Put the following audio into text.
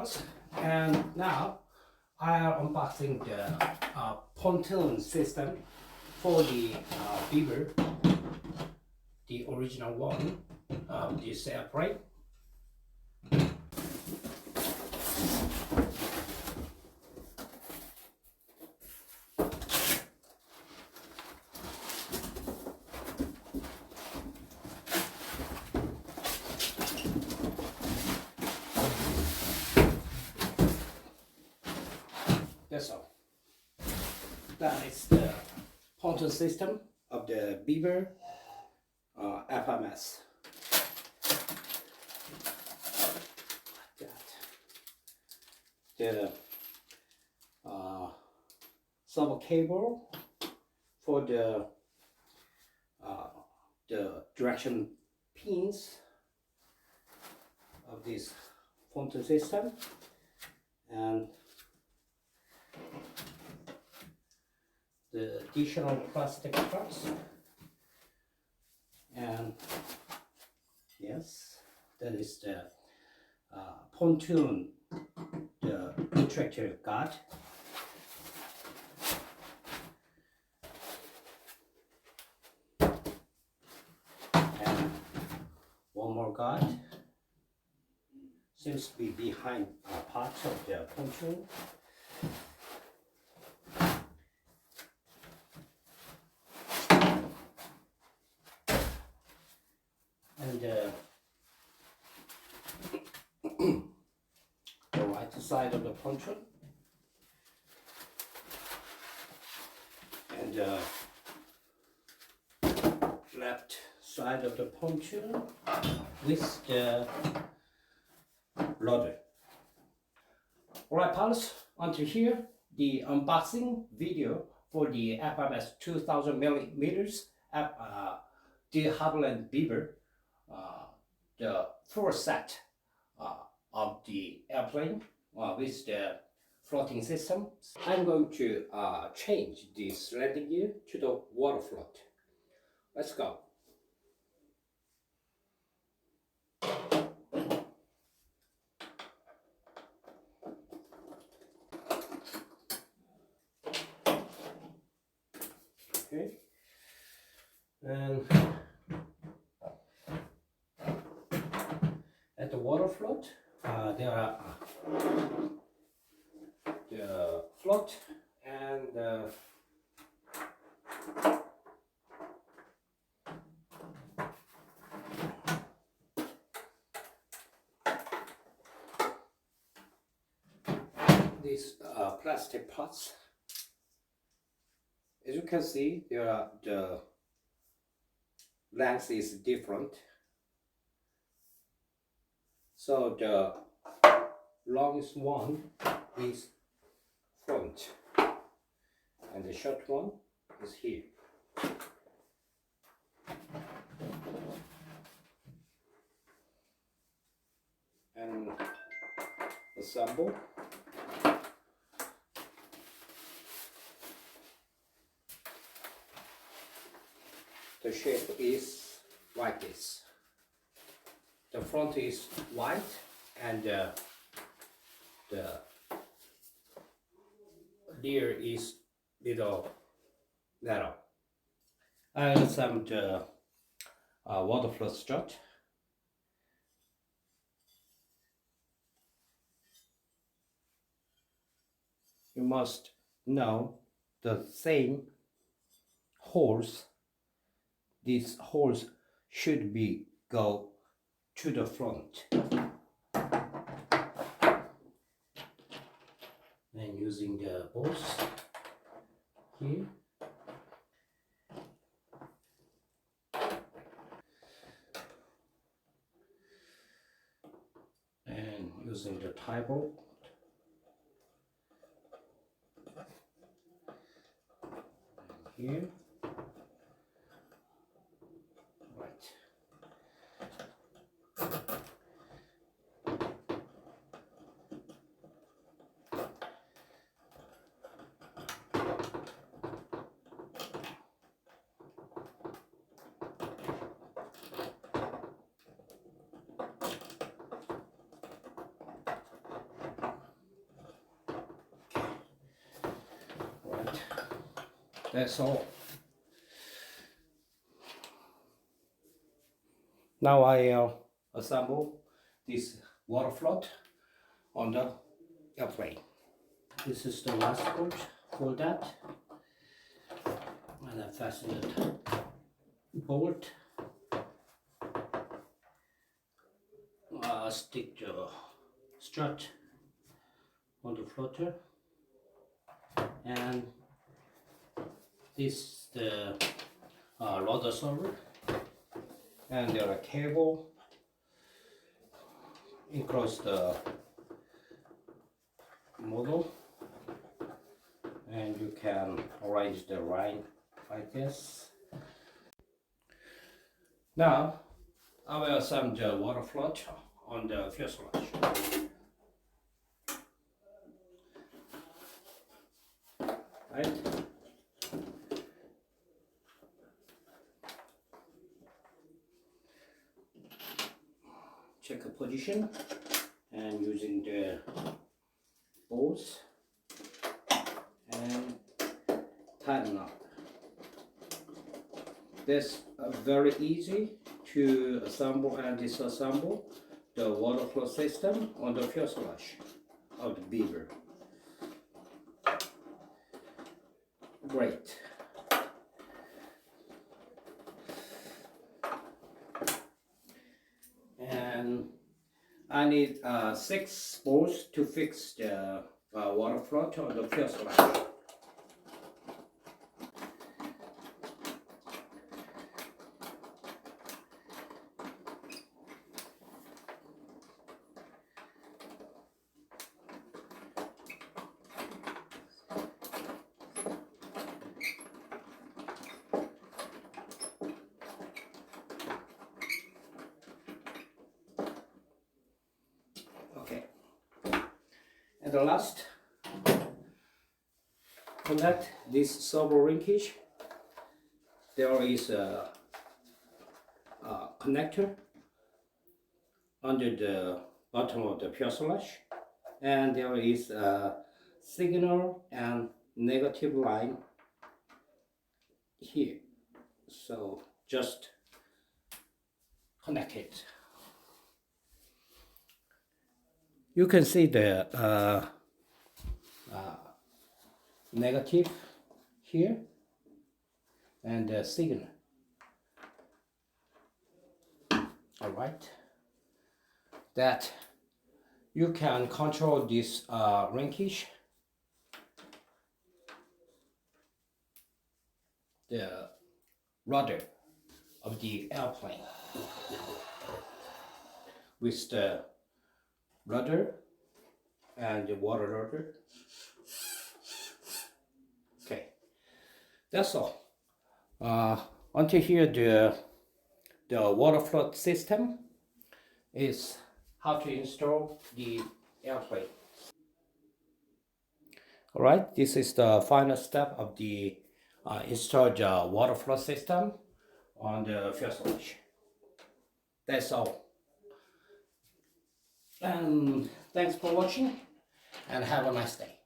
pals, and now I am unboxing the pontoon system for the Beaver, the original one of this airplane. That's all. That is the pontoon system of the Beaver FMS. The sub cable for the direction pins of this pontoon system, and the additional plastic parts, and yes, that is the pontoon, the retractor guard, and one more guard seems to be behind parts of the pontoon. And the right side of the pontoon, and left side of the pontoon with the rudder. Alright pals, until here the unboxing video for the FMS 2000 millimeters the Havilland Beaver, the full set of the airplane with the floating system. I'm going to change this landing gear to the water float. Let's go. Okay, and at the water float, there are the float and these plastic parts. As you can see, the length is different. So the longest one is front, and the short one is here. And assemble. The shape is like this. The front is white, and the rear is little narrow. I assembled the water float strut. You must know the same holes. These holes should be go to the front. And using the bolts here, and using the tie bolt, and here. That's all. Now I assemble this water float on the airplane. This is the last part for that, and I fasten it bolt. Stick the strut on the floater, and this is the rudder server, and there are cable across the model, and you can arrange the line like this. Now I will assemble the water float on the fuselage. Right. Check the position and using the bolts and tighten up. This very easy to assemble and disassemble the water flow system on the fuselage of the Beaver. Great. And I need 6 bolts to fix the water float on the fuselage. Okay, and the last, connect this servo linkage. There is a connector under the bottom of the fuselage, and there is a signal and negative line here. So just connect it. You can see the negative here and the signal. All right. That you can control this linkage, the rudder of the airplane, with the rudder and the water rudder. Okay, that's all. Until here, the water float system is how to install the airplane. All right, this is the final step of the install the water flow system on the fuselage. That's all. And thanks for watching, and have a nice day.